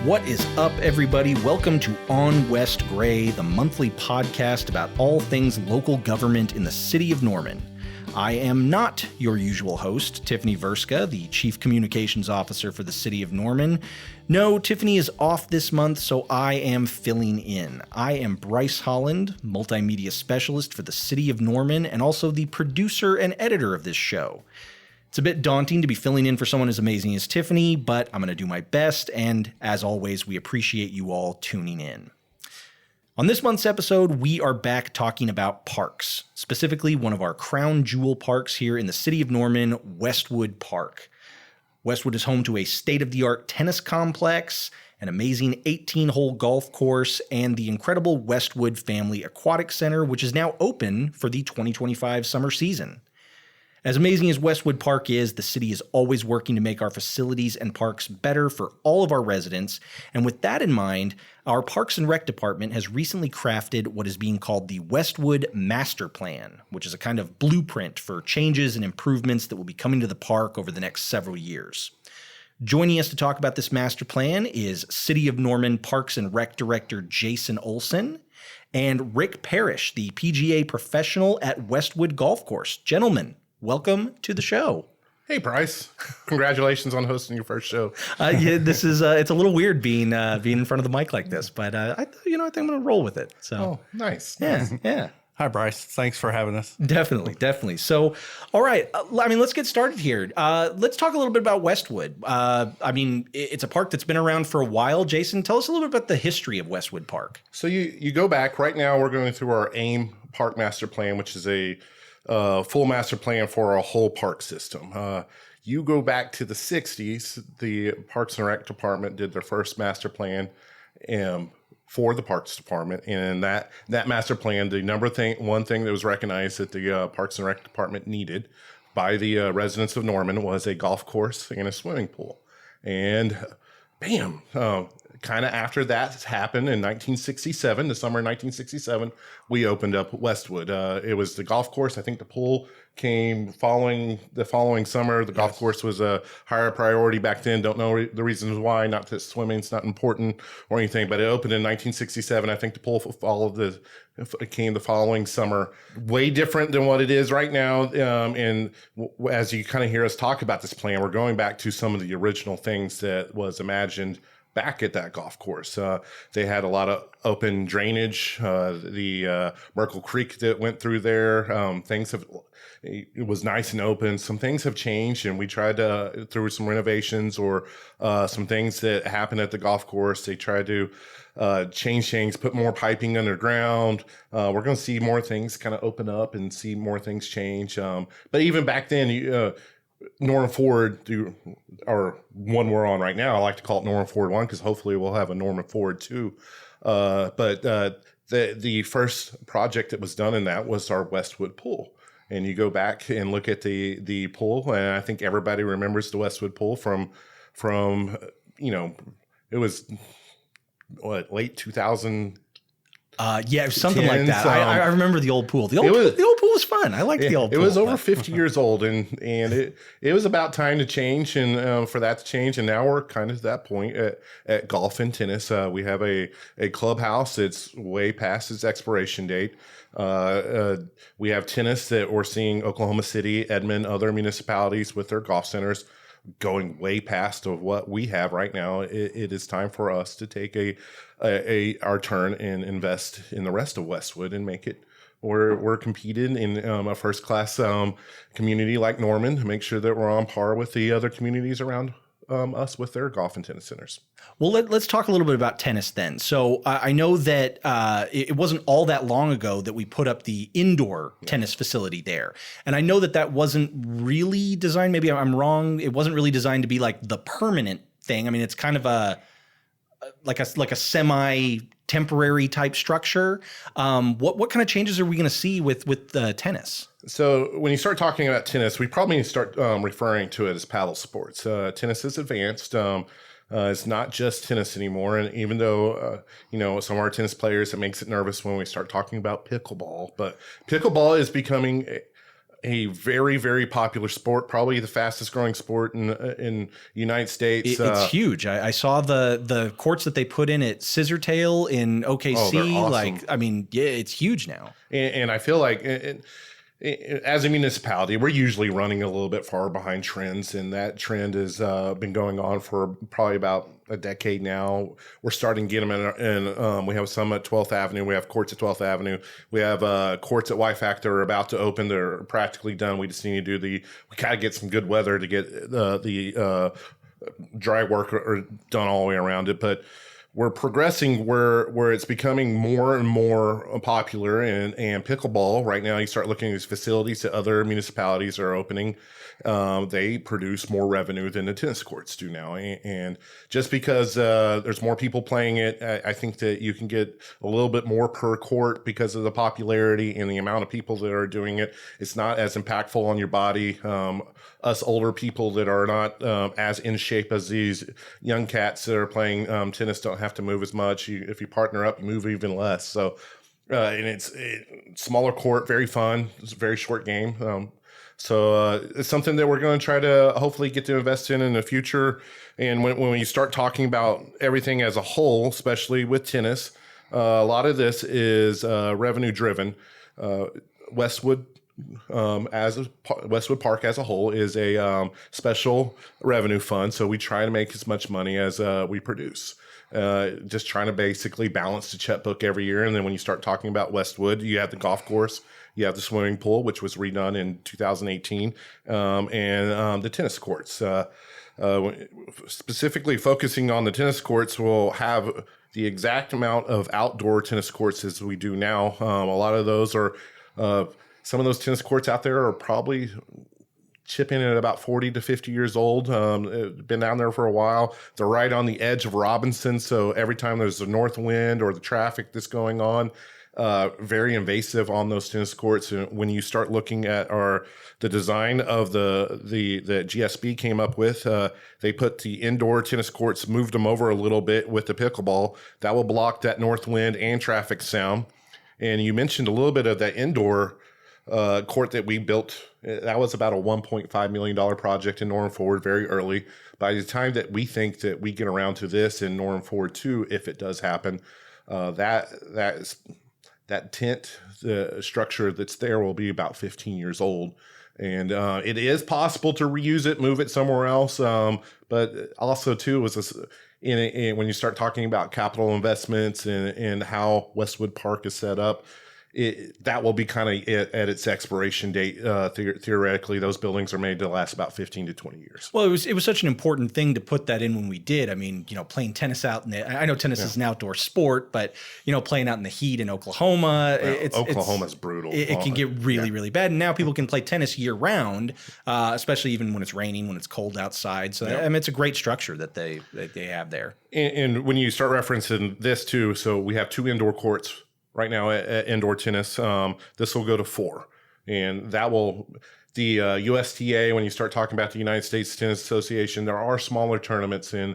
What is up, everybody? Welcome to On West Gray, the monthly podcast about all things local government in the city of Norman. I am not your usual host, Tiffany Verska, the Chief Communications Officer for the city of Norman. No, Tiffany is off this month, so I am filling in. I am Bryce Holland, Multimedia Specialist for the city of Norman, and also the producer and editor of this show. It's a bit daunting to be filling in for someone as amazing as Tiffany, but I'm going to do my best, and as always, we appreciate you all tuning in. On this month's episode, we are back talking about parks, specifically one of our crown jewel parks here in the city of Norman, Westwood Park. Westwood is home to a state-of-the-art tennis complex, an amazing 18-hole golf course, and the incredible Westwood Family Aquatic Center, which is now open for the 2025 summer season. As amazing as Westwood Park is, the city is always working to make our facilities and parks better for all of our residents. And with that in mind, our Parks and Rec department has recently crafted what is being called the Westwood Master Plan, which is a kind of blueprint for changes and improvements that will be coming to the park over the next several years. Joining us to talk about this master plan is City of Norman Parks and Rec Director Jason Olsen and Rick Parish, the PGA professional at Westwood Golf Course. Gentlemen, welcome to the show. Hey, Bryce. Congratulations on hosting your first show. Yeah, this is it's a little weird being in front of the mic like this, but I think I'm going to roll with it. So, nice. Yeah. Hi, Bryce. Thanks for having us. Definitely. So, all right. Let's get started here. Let's talk a little bit about Westwood. It's a park that's been around for a while. Jason, tell us a little bit about the history of Westwood Park. So you go back. Right now, we're going through our AIM Park Master Plan, which is a full master plan for our whole park system. You go back to the 60s, the Parks and Rec department did their first master plan for the Parks department. And that master plan, one thing that was recognized that the Parks and Rec department needed by the residents of Norman was a golf course and a swimming pool. And bam, kind of after that happened in 1967, the summer of 1967, we opened up Westwood. It was the golf course. I think the pool came the following summer. The golf course was a higher priority back then. Don't know the reasons why. Not that swimming's not important or anything, but it opened in 1967. I think the pool came the following summer. Way different than what it is right now. And as you kind of hear us talk about this plan, we're going back to some of the original things that was imagined back at that golf course. They had a lot of open drainage, the Merkle Creek that went through there. It was nice and open. Some things have changed, and we tried to, through some renovations or some things that happened at the golf course, they tried to change things, put more piping underground. We're going to see more things kind of open up and see more things change. But even back then, Norman Ford, or one we're on right now, I like to call it Norman Ford 1 because hopefully we'll have a Norman Ford 2. But the first project that was done in that was our Westwood pool. And you go back and look at the pool, and I think everybody remembers the Westwood pool from it was late 2000. Something like that. I remember the old pool. The old pool was fun. I liked the old pool. It was over 50 years old, and it was about time to change, and for that to change. And now we're kind of at that point at golf and tennis. We have a clubhouse that's way past its expiration date. We have tennis that we're seeing Oklahoma City, Edmond, other municipalities with their golf centers going way past of what we have right now. It is time for us to take our turn and invest in the rest of Westwood and make it we're competing in a first class community like Norman to make sure that we're on par with the other communities around us with their golf and tennis centers. Well, let's talk a little bit about tennis then. So I know that it wasn't all that long ago that we put up the indoor tennis facility there. And I know that wasn't really designed, maybe I'm wrong, it wasn't really designed to be like the permanent thing. I mean, it's kind of like a semi-temporary type structure. What kind of changes are we going to see with tennis? So when you start talking about tennis, we probably need to start referring to it as paddle sports. Tennis is advanced. It's not just tennis anymore. And even though, some of our tennis players, it makes it nervous when we start talking about pickleball. But pickleball is becoming a very, very popular sport, probably the fastest growing sport in the United States. It's huge. I saw the courts that they put in at Scissortail in OKC. Oh, they're awesome. Like, I mean, yeah, it's huge now. And I feel like as a municipality, we're usually running a little bit far behind trends, and that trend has been going on for probably about a decade now. We're starting to get them in we have some at 12th Avenue. We have courts at 12th Avenue. We have courts at YFAC that are about to open. They're practically done. We just need to do we got to get some good weather to get the dry work done all the way around it. But we're progressing where it's becoming more and more popular, and pickleball right now, you start looking at these facilities that other municipalities are opening. They produce more revenue than the tennis courts do now. And just because there's more people playing it, I think that you can get a little bit more per court because of the popularity and the amount of people that are doing it. It's not as impactful on your body. Us older people that are not as in shape as these young cats that are playing tennis don't have to move as much. If you partner up, you move even less. So, and it's smaller court, very fun. It's a very short game. So it's something that we're going to try to hopefully get to invest in the future. And when you start talking about everything as a whole, especially with tennis, a lot of this is revenue driven. Westwood Park as a whole is a special revenue fund. So we try to make as much money as we produce. Just trying to basically balance the checkbook every year. And then when you start talking about Westwood, you have the golf course, you have the swimming pool, which was redone in 2018, and the tennis courts. Specifically focusing on the tennis courts, we'll have the exact amount of outdoor tennis courts as we do now. A lot of those are, some of those tennis courts out there are probably chipping at about 40 to 50 years old. Been down there for a while. They're right on the edge of Robinson. So every time there's a north wind or the traffic that's going on, very invasive on those tennis courts. And when you start looking at the design of the GSB came up with, they put the indoor tennis courts, moved them over a little bit with the pickleball. That will block that north wind and traffic sound. And you mentioned a little bit of that indoor court that we built. That was about a $1.5 million project in Norman Ford very early. By the time that we think that we get around to this in Norman Ford 2, if it does happen, that tent, the structure that's there will be about 15 years old. And it is possible to reuse it, move it somewhere else. But also, too, when you start talking about capital investments and how Westwood Park is set up, that will be kind of at its expiration date. Theoretically, those buildings are made to last about 15 to 20 years. Well, it was such an important thing to put that in when we did. I mean, playing tennis out I know tennis is an outdoor sport, but playing out in the heat in Oklahoma, Oklahoma's brutal. It can get really, really bad. And now people can play tennis year round, especially even when it's raining, when it's cold outside. So I mean, it's a great structure that they have there. And when you start referencing this too, so we have 2 indoor courts right now at indoor tennis. This will go to 4, and that will the USTA. When you start talking about the United States Tennis Association, there are smaller tournaments. And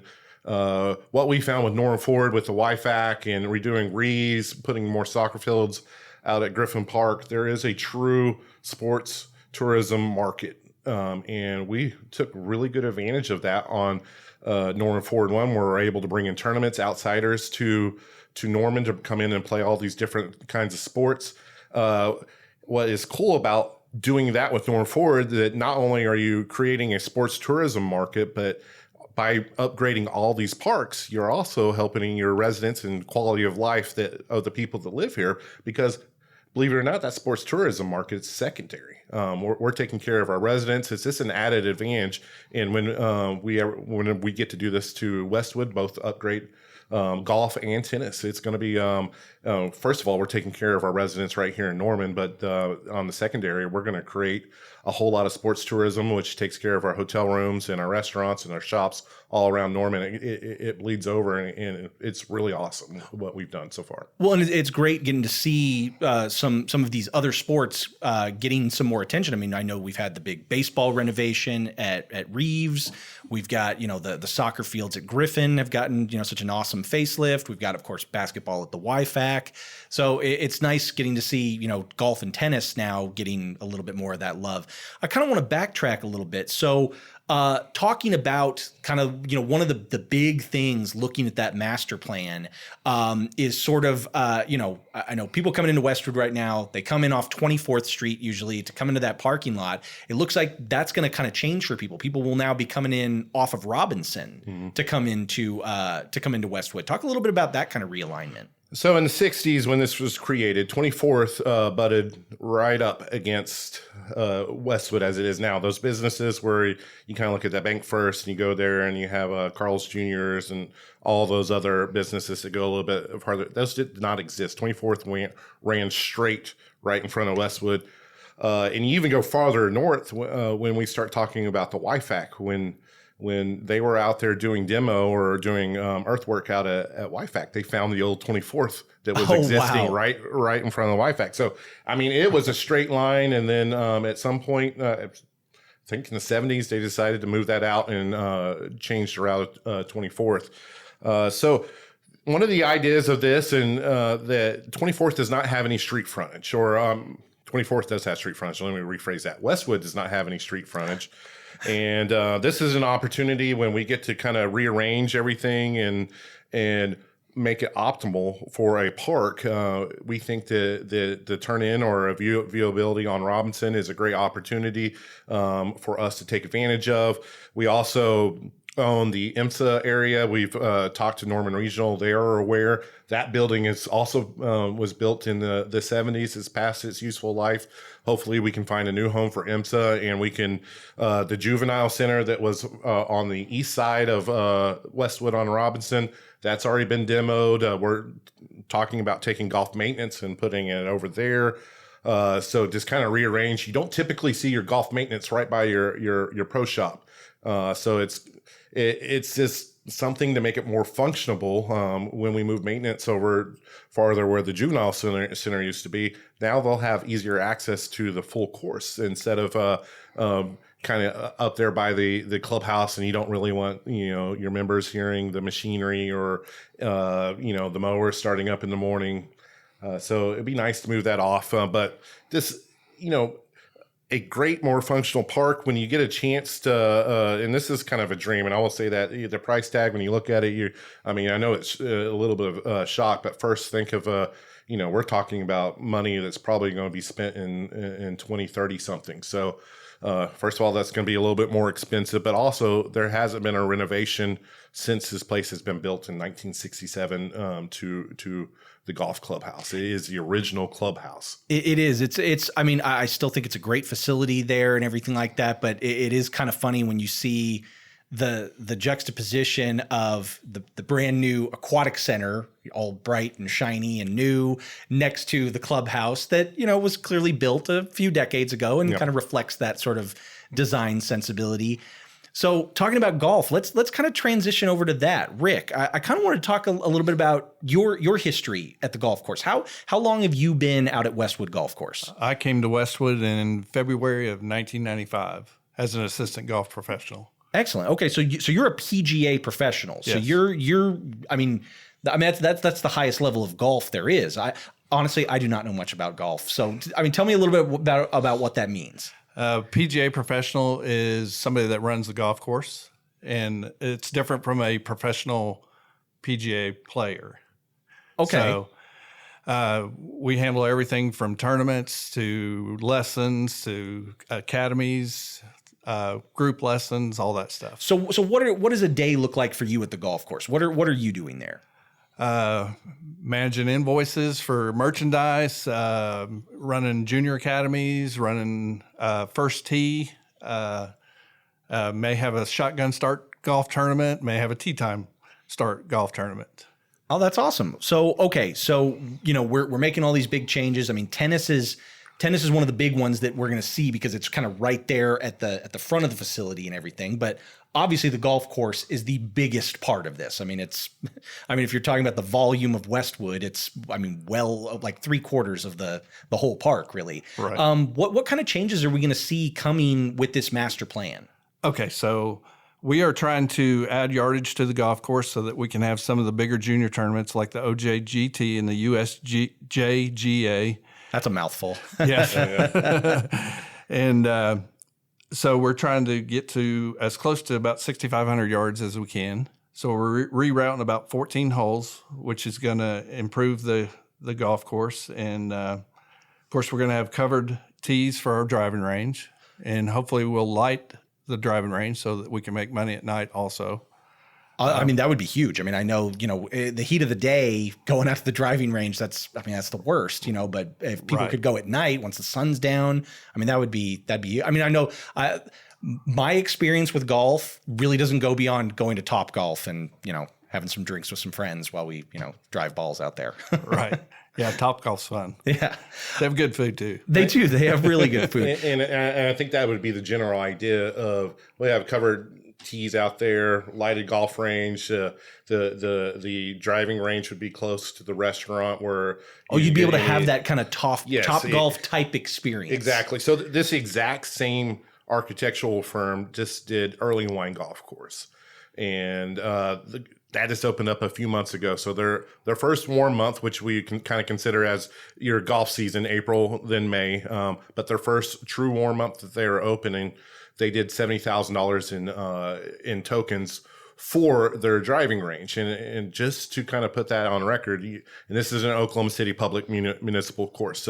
what we found with Norman Ford, with the YFAC and redoing Rees, putting more soccer fields out at Griffin Park, there is a true sports tourism market, and we took really good advantage of that on Norman Ford 1, where we're able to bring in tournaments, outsiders to Norman to come in and play all these different kinds of sports. What is cool about doing that with Norman Ford, that not only are you creating a sports tourism market, but by upgrading all these parks, you're also helping your residents and quality of life of the people that live here, because believe it or not, that sports tourism market is secondary. We're taking care of our residents. It's just an added advantage. And when we get to do this to Westwood, both upgrade golf and tennis, it's going to be, first of all, we're taking care of our residents right here in Norman, but on the secondary, we're going to create a whole lot of sports tourism, which takes care of our hotel rooms and our restaurants and our shops all around Norman. It bleeds over, and it's really awesome what we've done so far. Well, and it's great getting to see some of these other sports getting some more attention. I mean, I know we've had the big baseball renovation at Reeves. We've got, the soccer fields at Griffin have gotten, such an awesome facelift. We've got, of course, basketball at the YFAC. So it's nice getting to see, golf and tennis now getting a little bit more of that love. I kind of want to backtrack a little bit. So talking about kind of, one of the big things looking at that master plan is sort of, I know people coming into Westwood right now, they come in off 24th Street usually to come into that parking lot. It looks like that's going to kind of change for people. People will now be coming in off of Robinson to come into Westwood. Talk a little bit about that kind of realignment. So in the 60s, when this was created, 24th butted right up against Westwood as it is now. Those businesses where you kind of look at that Bank First and you go there and you have Carl's Jr.'s and all those other businesses that go a little bit farther. Those did not exist. 24th ran straight right in front of Westwood. And you even go farther north when we start talking about the YFAC, when they were out there doing demo or doing earthwork out at YFAC, they found the old 24th that was existing right in front of the YFAC. So, I mean, it was a straight line. And then at some point, I think in the 70s, they decided to move that out and change the route 24th. So one of the ideas of this, and that 24th does not have any street frontage, or 24th does have street frontage. Let me rephrase that. Westwood does not have any street frontage. And this is an opportunity when we get to kind of rearrange everything and make it optimal for a park. We think the turn in or a viewability on Robinson is a great opportunity for us to take advantage of. We also own the IMSA area. We've talked to Norman Regional. They are aware that building is also was built in the 70s. It's past its useful life. Hopefully we can find a new home for IMSA, and we can, the juvenile center that was on the east side of Westwood on Robinson, that's already been demoed. We're talking about taking golf maintenance and putting it over there. So just kind of rearrange. You don't typically see your golf maintenance right by your pro shop. So it's just something to make it more functionable. When we move maintenance over farther where the juvenile center used to be, now they'll have easier access to the full course instead of kind of up there by the clubhouse, and you don't really want your members hearing the machinery or the mower starting up in the morning. So it'd be nice to move that off, but this a great, more functional park when you get a chance to, and this is kind of a dream, and I will say that the price tag, when you look at it, I know it's a little bit of a shock, but first think of, we're talking about money that's probably going to be spent in 2030 something. So first of all, that's going to be a little bit more expensive, but also there hasn't been a renovation since this place has been built in 1967 to the golf clubhouse. It is the original clubhouse. It is. It's. I still think it's a great facility there and everything like that. But it is kind of funny when you see the juxtaposition of the brand new aquatic center, all bright and shiny and new, next to the clubhouse that was clearly built a few decades ago and kind of reflects that sort of design sensibility. So talking about golf, let's kind of transition over to that. Rick, I kind of want to talk a little bit about your history at the golf course. How long have you been out at Westwood Golf Course? I came to Westwood in February of 1995 as an assistant golf professional. Excellent. Okay, so you're a PGA professional. So Yes. you're that's the highest level of golf there is. Honestly, I do not know much about golf. So tell me a little bit about what that means. PGA professional is somebody that runs the golf course, and it's different from a professional PGA player. Okay. So we handle everything from tournaments to lessons to academies, group lessons, all that stuff. So what does a day look like for you at the golf course? What are you doing there? Managing invoices for merchandise, running junior academies, running first tee, may have a shotgun start golf tournament, may have a tee time start golf tournament. Oh, that's awesome. So, okay. So, we're making all these big changes. Tennis is one of the big ones that we're going to see because it's kind of right there at the front of the facility and everything. But obviously the golf course is the biggest part of this. I mean, if you're talking about the volume of Westwood, it's, well, like 3/4 of the whole park, really. Right. What kind of changes are we going to see coming with this master plan? Okay, so we are trying to add yardage to the golf course so that we can have some of the bigger junior tournaments like the OJGT and the USJGA. That's a mouthful. Yes. And so we're trying to get to as close to about 6,500 yards as we can. So we're rerouting about 14 holes, which is going to improve the golf course. And, of course, we're going to have covered tees for our driving range. And hopefully we'll light the driving range so that we can make money at night also. That would be huge. I know, the heat of the day going out to the driving range, that's the worst, but if people could go at night once the sun's down, that'd be, I know my experience with golf really doesn't go beyond going to Top Golf and, having some drinks with some friends while we, drive balls out there. Right. Yeah. Top Golf's fun. Yeah. They have good food too. They do. They have really good food. and I think that would be the general idea of, we have covered tees out there, lighted golf range. The driving range would be close to the restaurant where. Oh, you'd be able to have that kind of top Yes, golf type experience. Exactly. So this exact same architectural firm just did Early Wine Golf Course, and that just opened up a few months ago. So their first warm month, which we can kind of consider as your golf season, April, then May, but their first true warm month that they were opening, they did $70,000 in tokens for their driving range. And just to kind of put that on record, and this is an Oklahoma City public municipal course,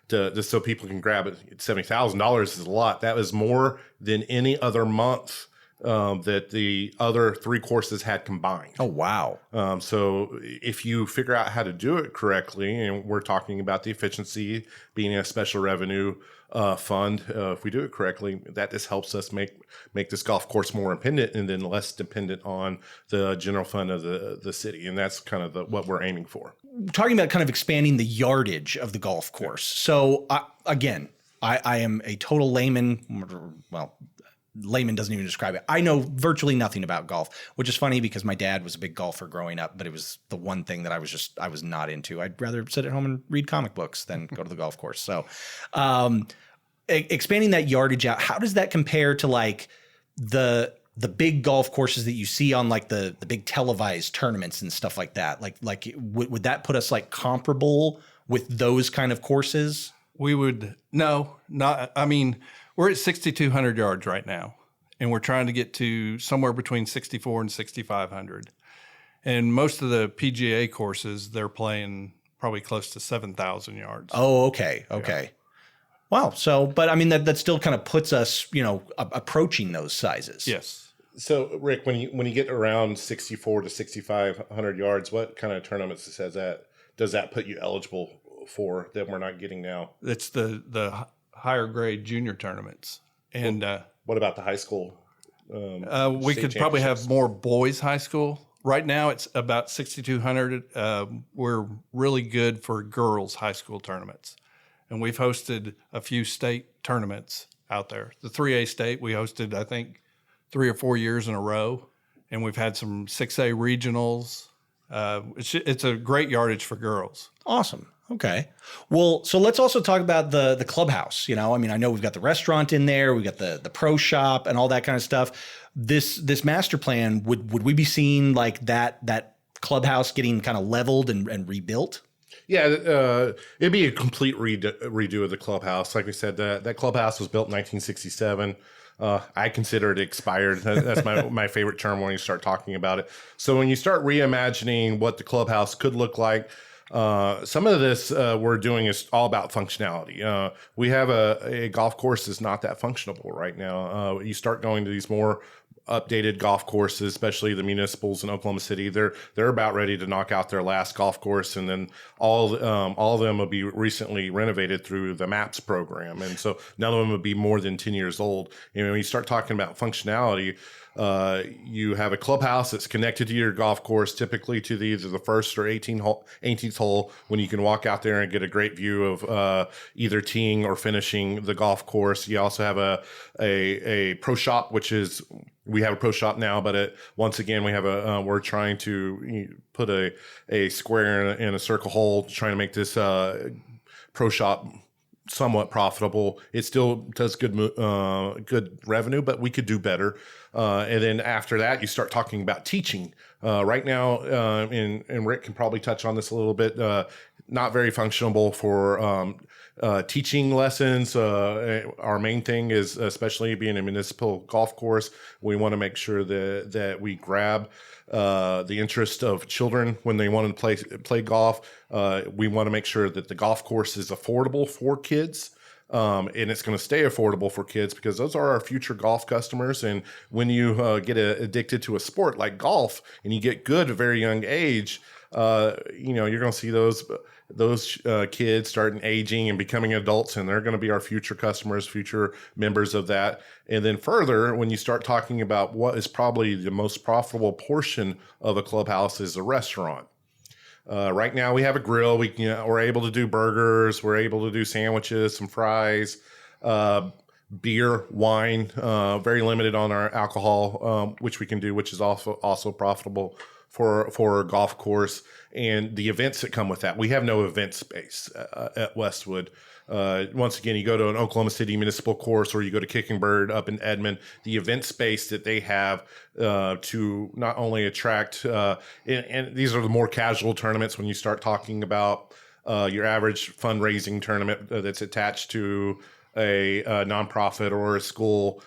just so people can grab it, $70,000 is a lot. That was more than any other month that the other 3 courses had combined. Oh, wow. So if you figure out how to do it correctly, and we're talking about the efficiency being a special revenue fund, if we do it correctly, that just helps us make this golf course more independent and then less dependent on the general fund of the city. And that's kind of what we're aiming for. Talking about kind of expanding the yardage of the golf course. So again, I am a total layman. Well, layman doesn't even describe it. I know virtually nothing about golf, which is funny because my dad was a big golfer growing up, but it was the one thing that I was not into. I'd rather sit at home and read comic books than go to the golf course. So, expanding that yardage out, how does that compare to like the big golf courses that you see on like the big televised tournaments and stuff like that? Like would that put us like comparable with those kind of courses? We would, no, not, we're at 6,200 yards right now, and we're trying to get to somewhere between 6,400 and 6,500. And most of the PGA courses, they're playing probably close to 7,000 yards. Oh, okay. Okay. Yeah. Wow. So, but that still kind of puts us, approaching those sizes. Yes. So, Rick, when you get around 6,400 to 6,500 yards, what kind of tournaments does that put you eligible for that we're not getting now? It's the higher grade junior tournaments. And what about the high school? We could probably have more boys high school. Right now it's about 6,200. We're really good for girls high school tournaments. And we've hosted a few state tournaments out there. The 3A state we hosted, I think, 3 or 4 years in a row. And we've had some 6A regionals. It's a great yardage for girls. Awesome. Okay. Well, so let's also talk about the clubhouse. I know we've got the restaurant in there, we've got the pro shop and all that kind of stuff. This master plan, would we be seeing like that clubhouse getting kind of leveled and rebuilt? Yeah, it'd be a complete redo of the clubhouse. Like we said, that clubhouse was built in 1967. I consider it expired. That's my favorite term when you start talking about it. So when you start reimagining what the clubhouse could look like, some of this we're doing is all about functionality. We have a golf course that's not that functionable right now. You start going to these more updated golf courses, especially the municipals in Oklahoma City. They're about ready to knock out their last golf course, and then all of them will be recently renovated through the MAPS program, and so none of them will be more than 10 years old. And when you start talking about functionality, you have a clubhouse that's connected to your golf course, typically to either the first or 18th hole, when you can walk out there and get a great view of either teeing or finishing the golf course. You also have a pro shop, which is We have a pro shop now, but once again, we have we're trying to put a square in a circle hole, trying to make this pro shop somewhat profitable. It still does good revenue, but we could do better. And then after that, you start talking about teaching. Right now, and Rick can probably touch on this a little bit, not very functional for teaching lessons. Our main thing is, especially being a municipal golf course, we want to make sure that we grab the interest of children when they want to play golf. We want to make sure that the golf course is affordable for kids. And it's going to stay affordable for kids because those are our future golf customers. And when you get addicted to a sport like golf and you get good at a very young age, you're going to see those kids starting aging and becoming adults, and they're going to be our future customers, future members of that. And then further, when you start talking about what is probably the most profitable portion of a clubhouse is a restaurant. Right now we have a grill. We're able to do burgers. We're able to do sandwiches, some fries, beer, wine, very limited on our alcohol, which we can do, which is also profitable for a golf course, and the events that come with that. We have no event space at Westwood. Once again, you go to an Oklahoma City municipal course or you go to Kicking Bird up in Edmond, the event space that they have to not only attract, and these are the more casual tournaments when you start talking about your average fundraising tournament that's attached to a nonprofit or a school.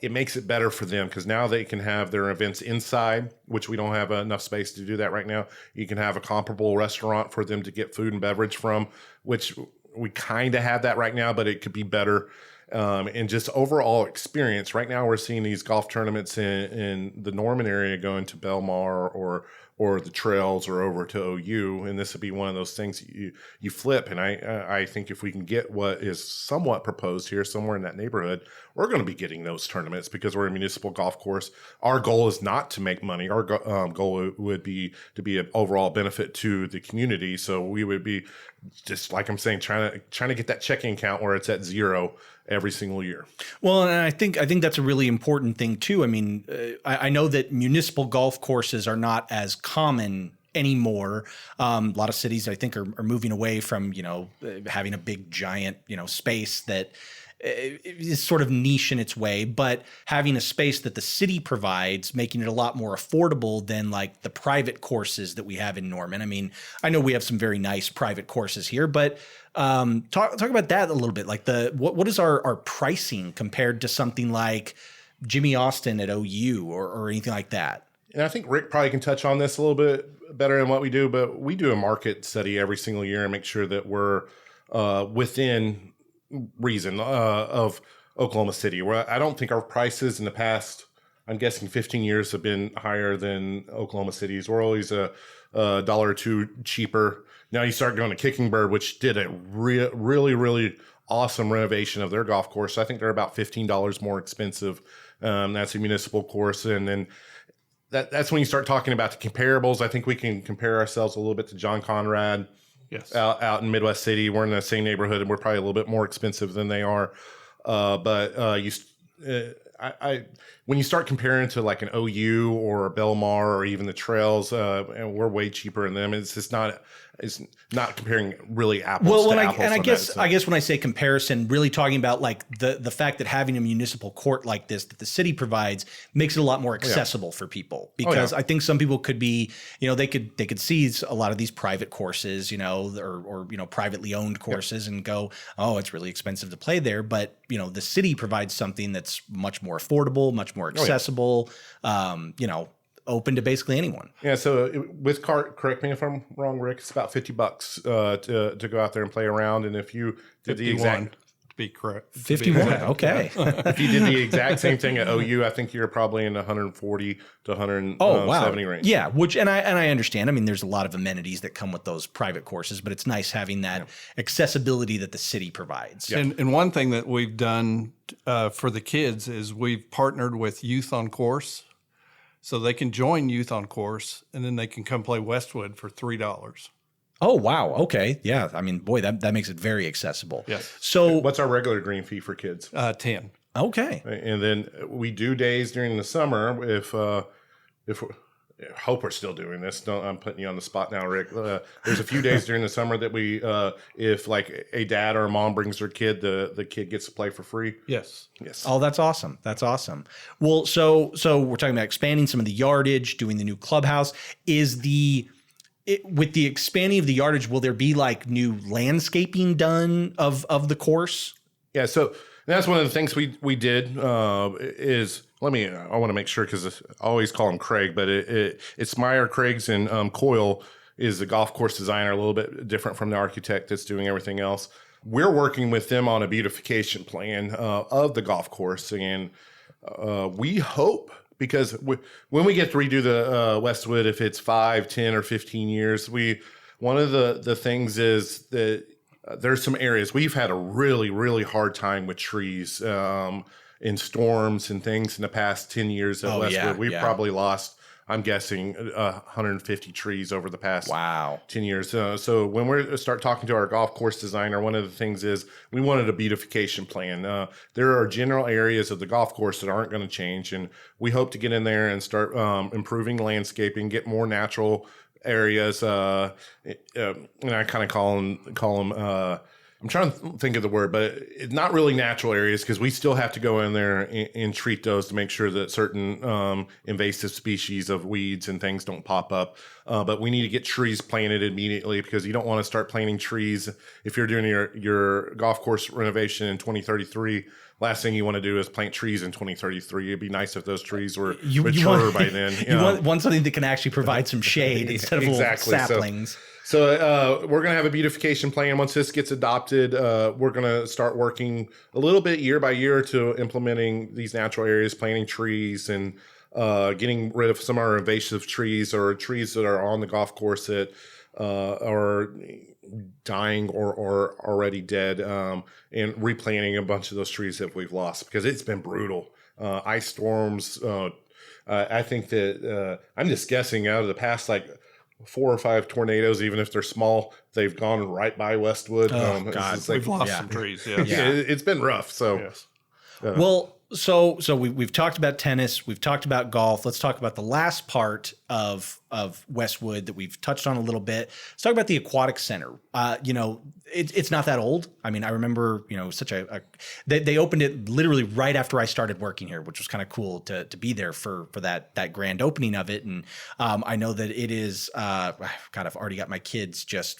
It makes it better for them because now they can have their events inside, which we don't have enough space to do that right now. You can have a comparable restaurant for them to get food and beverage from, which we kind of have that right now, but it could be better. And just overall experience. Right now we're seeing these golf tournaments in the Norman area going to Belmar or the Trails or over to OU, and this would be one of those things you flip. And I think if we can get what is somewhat proposed here somewhere in that neighborhood, we're going to be getting those tournaments because we're a municipal golf course. Our goal is not to make money. Our goal would be to be an overall benefit to the community. So we would be, just like I'm saying, trying to get that checking account where it's at zero every single year. Well, and I think that's a really important thing too. I mean, I know that municipal golf courses are not as common anymore. A lot of cities, I think, are moving away from, having a big giant, space that is sort of niche in its way, but having a space that the city provides, making it a lot more affordable than like the private courses that we have in Norman. I mean, I know we have some very nice private courses here, but talk about that a little bit. Like what is our pricing compared to something like Jimmy Austin at OU or anything like that? And I think Rick probably can touch on this a little bit better than what we do, but we do a market study every single year and make sure that we're within reason of Oklahoma City. Where I don't think our prices in the past, I'm guessing 15 years, have been higher than Oklahoma City's. We're always a dollar or two cheaper. Now you start going to Kicking Bird, which did a really, really awesome renovation of their golf course. I think they're about $15 more expensive. That's a municipal course. And then that's when you start talking about the comparables. I think we can compare ourselves a little bit to John Conrad. Yes. Out in Midwest City. We're in the same neighborhood and we're probably a little bit more expensive than they are. When you start comparing to like an OU or a Belmar or even the Trails, and we're way cheaper than them. It's not comparing really apples to apples. And I guess when I say comparison, really talking about like the fact that having a municipal court like this that the city provides makes it a lot more accessible for people, because I think some people could be, they could seize a lot of these private courses, or privately owned courses and go, oh, it's really expensive to play there. But, the city provides something that's much more affordable, much more accessible, open to basically anyone. Yeah. So with cart, correct me if I'm wrong, Rick, it's about $50 to go out there and play around. And if you did the exact, to be correct, 51. Okay. If you did the exact same thing at OU, I think you're probably in the 140 to 170 range. Yeah. And I understand. I mean, there's a lot of amenities that come with those private courses, but it's nice having that accessibility that the city provides. Yeah. And one thing that we've done for the kids is we've partnered with Youth on Course. So they can join Youth on Course, and then they can come play Westwood for $3. Oh, wow. Okay. Yeah. I mean, boy, that makes it very accessible. Yes. So what's our regular green fee for kids? 10. Okay. And then we do days during the summer if I hope we're still doing this. I'm putting you on the spot now, Rick. There's a few days during the summer that we, if like a dad or a mom brings their kid, the kid gets to play for free. Yes. Oh, that's awesome. That's awesome. Well, so we're talking about expanding some of the yardage, doing the new clubhouse. With the expanding of the yardage, will there be like new landscaping done of the course? Yeah. So that's one of the things we did is. I want to make sure because I always call him Craig, but it's Meyer, Craigs, and Coyle is the golf course designer, a little bit different from the architect that's doing everything else. We're working with them on a beautification plan of the golf course, and we hope, because when we get to redo the Westwood, if it's 5, 10, or 15 years, one of the things is that there's some areas we've had a really, really hard time with trees. In storms and things in the past 10 years at Westwood. We've probably lost, I'm guessing, 150 trees over the past 10 years. So when we start talking to our golf course designer, one of the things is we wanted a beautification plan. There are general areas of the golf course that aren't going to change, and we hope to get in there and start improving landscaping, get more natural areas. And I kind of call them I'm trying to think of the word, but it's not really natural areas because we still have to go in there and treat those to make sure that certain invasive species of weeds and things don't pop up. But we need to get trees planted immediately because you don't want to start planting trees if you're doing your golf course renovation in 2033. Last thing you want to do is plant trees in 2033. It'd be nice if those trees were mature by then. You want something that can actually provide some shade instead of saplings. So we're going to have a beautification plan. Once this gets adopted, we're going to start working a little bit year by year to implementing these natural areas, planting trees, and getting rid of some of our invasive trees or trees that are on the golf course that are dying or already dead, and replanting a bunch of those trees that we've lost because it's been brutal. Ice storms. I think that I'm just guessing out of the past, like 4 or 5 tornadoes, even if they're small, they've gone right by Westwood. Oh, God. We've lost some trees. Yeah. It's been rough. So, yes. Well, so we've talked about tennis, we've talked about golf. Let's talk about the last part of Westwood that we've touched on a little bit. Let's talk about the aquatic center. It's not that old. I mean, I remember, they opened it literally right after I started working here, which was kind of cool to be there for that grand opening of it. And I know that it is, God, I've already got my kids just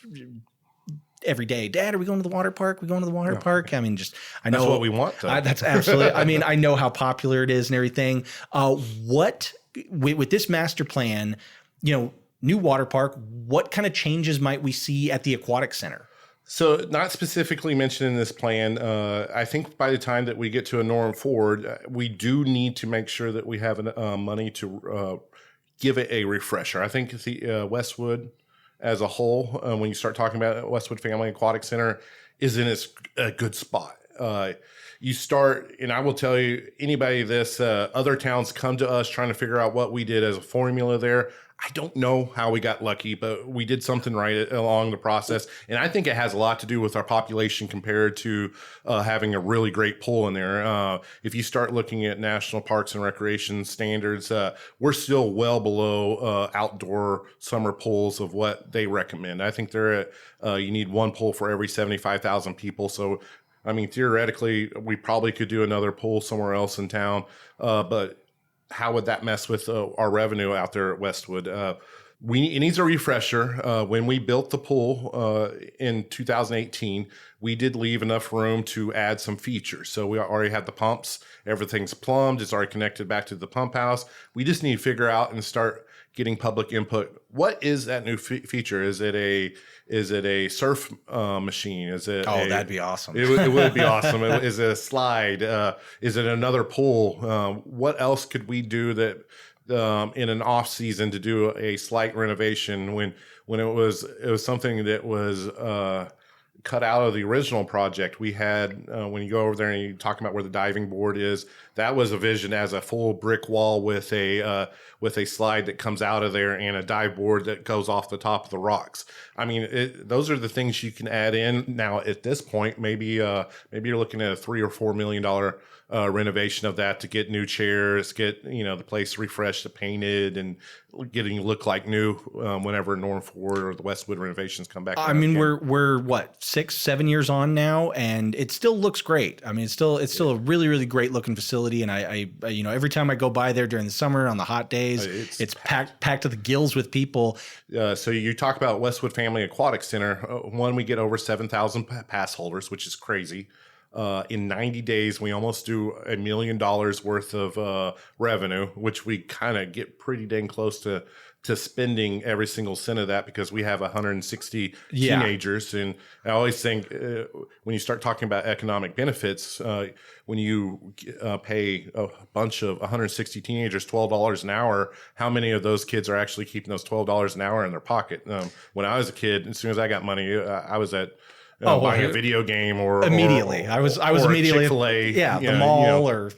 every day. Dad, are we going to the water park? We going to the water park? I mean, I know that's what we want. That's absolutely. I mean, I know how popular it is and everything. With this master plan, new water park, what kind of changes might we see at the aquatic center? So not specifically mentioned in this plan. I think by the time that we get to a norm forward, we do need to make sure that we have money to give it a refresher. I think the Westwood as a whole, when you start talking about Westwood Family Aquatic Center, is in a good spot. You start, and I will tell you, anybody this, other towns come to us trying to figure out what we did as a formula there. I don't know how we got lucky, but we did something right along the process. And I think it has a lot to do with our population compared to having a really great pool in there. If you start looking at national parks and recreation standards, we're still well below outdoor summer pools of what they recommend. I think they're at, you need one pool for every 75,000 people. So, I mean, theoretically, we probably could do another pool somewhere else in town, but how would that mess with our revenue out there at Westwood? It needs a refresher. When we built the pool in 2018, we did leave enough room to add some features. So we already had the pumps. Everything's plumbed. It's already connected back to the pump house. We just need to figure out and start getting public input. What is that new feature? Is it a surf machine? Is it? That'd be awesome. It would be awesome. Is it a slide? Is it another pool? What else could we do that in an off season to do a slight renovation when it was something that was cut out of the original project. We had, when you go over there and you talk about where the diving board is, that was a vision as a full brick wall with a slide that comes out of there and a dive board that goes off the top of the rocks. I mean, those are the things you can add in. Now, at this point, maybe you're looking at a $3 or $4 million renovation of that to get new chairs, get the place refreshed, painted, and getting look like new whenever Norm Ford or the Westwood renovations come back. I mean, we're what, 6-7 years on now, and it still looks great. I mean, it's still a really, really great looking facility. And I every time I go by there during the summer on the hot days, it's packed to the gills with people. So you talk about Westwood Family Aquatic Center. One, we get over 7,000 pass holders, which is crazy. In 90 days, we almost do $1 million worth of revenue, which we kind of get pretty dang close to spending every single cent of that because we have 160 teenagers. And I always think when you start talking about economic benefits, when you pay a bunch of 160 teenagers $12 an hour, how many of those kids are actually keeping those $12 an hour in their pocket? When I was a kid, as soon as I got money, I was at buying a video game or immediately. I was immediately Chick-fil-A, the mall or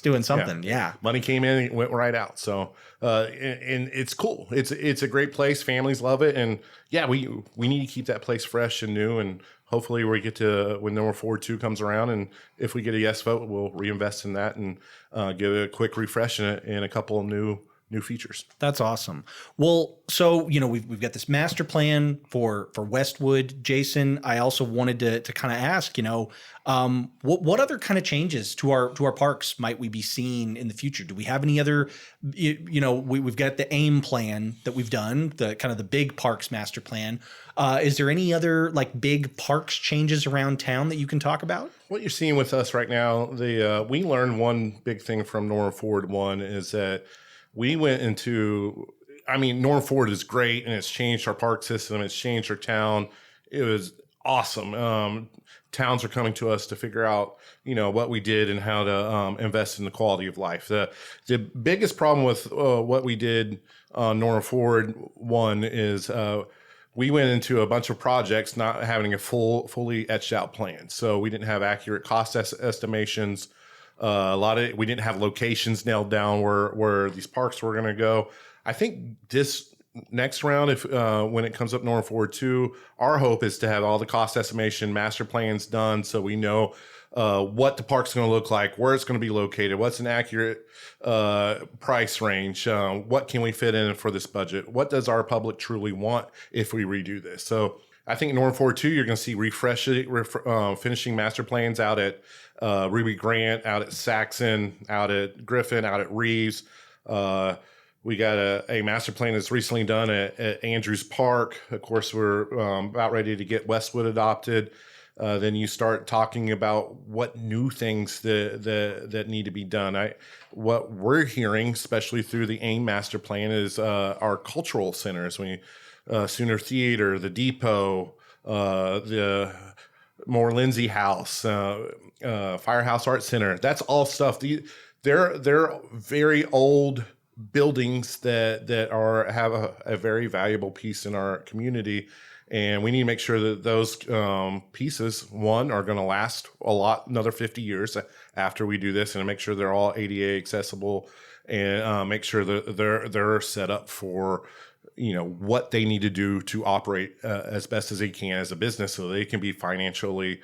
doing something. Yeah. Money came in, it went right out. So and it's cool. It's a great place. Families love it, and we need to keep that place fresh and new. And hopefully, we get to when Number 4-2 comes around, and if we get a yes vote, we'll reinvest in that and give it a quick refresh and a couple of new features. That's awesome. Well, so, we've got this master plan for Westwood, Jason. I also wanted to kind of ask, what other kind of changes to our parks might we be seeing in the future? Do we have any other, we've got the AIM plan that we've done, the kind of the big parks master plan. Is there any other like big parks changes around town that you can talk about? What you're seeing with us right now, we learned one big thing from Norm Ford. One is that we went into, Norm Ford is great and it's changed our park system. It's changed our town. It was awesome. Towns are coming to us to figure out, what we did and how to invest in the quality of life. The biggest problem with what we did on Norm Ford, one is we went into a bunch of projects not having a fully etched out plan. So we didn't have accurate cost estimations. We didn't have locations nailed down where these parks were going to go. I think this next round, if when it comes up Norm 4-2, our hope is to have all the cost estimation master plans done, so we know what the park's going to look like, where it's going to be located, what's an accurate price range, what can we fit in for this budget, what does our public truly want if we redo this. So I think Norm 4-2, you're going to see finishing master plans out at Ruby Grant, out at Saxon, out at Griffin, out at Reeves. We got a master plan that's recently done at Andrews Park. Of course, we're about ready to get Westwood adopted. Then you start talking about what new things that need to be done. What we're hearing, especially through the AIM master plan, is our cultural centers. Sooner Theater, the Depot, the Moore Lindsay House, Firehouse Art Center. That's all stuff. They're very old buildings that have a very valuable piece in our community, and we need to make sure that those pieces, one, are going to last another 50 years after we do this, and make sure they're all ADA accessible, and make sure that they're set up for what they need to do to operate as best as they can as a business, so they can be financially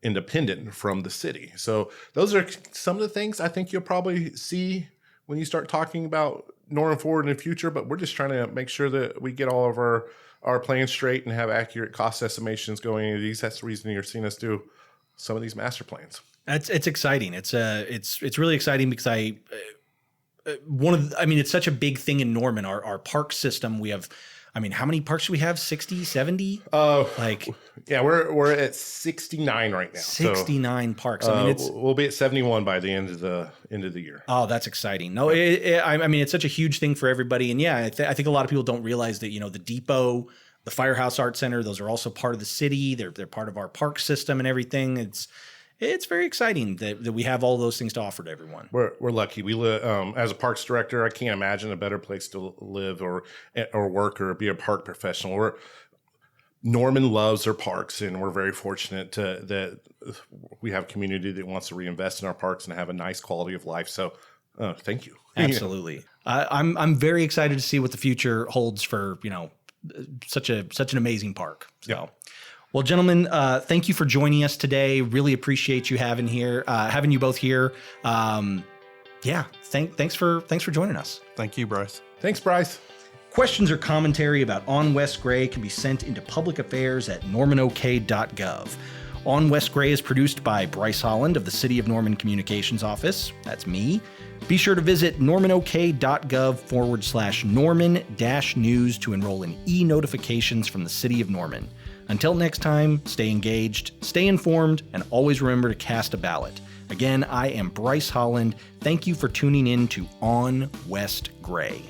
independent from the city. So those are some of the things I think you'll probably see when you start talking about Norm Ford in the future, but we're just trying to make sure that we get all of our plans straight and have accurate cost estimations going into these. That's the reason you're seeing us do some of these master plans. It's exciting. It's really exciting because it's such a big thing in Norman, our park system. We have, how many parks do we have? 60, 70? We're at 69 right now. 69 parks. We'll be at 71 by the end of the year. Oh, that's exciting. No, it's such a huge thing for everybody. And I think a lot of people don't realize that, the Depot, the Firehouse Art Center, those are also part of the city. They're part of our park system and everything. It's very exciting that we have all those things to offer to everyone. We're lucky. We live as a parks director. I can't imagine a better place to live or work or be a park professional. Norman loves their parks, and we're very fortunate that we have a community that wants to reinvest in our parks and have a nice quality of life. So thank you. Absolutely. I'm very excited to see what the future holds for, such an amazing park. So. Yeah. Well, gentlemen, thank you for joining us today. Really appreciate you having you both here. Thanks for joining us. Thank you, Bryce. Thanks, Bryce. Questions or commentary about On West Gray can be sent into public affairs at normanok.gov. On West Gray is produced by Bryce Holland of the City of Norman Communications Office. That's me. Be sure to visit normanok.gov/Norman-news to enroll in e-notifications from the City of Norman. Until next time, stay engaged, stay informed, and always remember to cast a ballot. Again, I am Bryce Holland. Thank you for tuning in to On West Gray.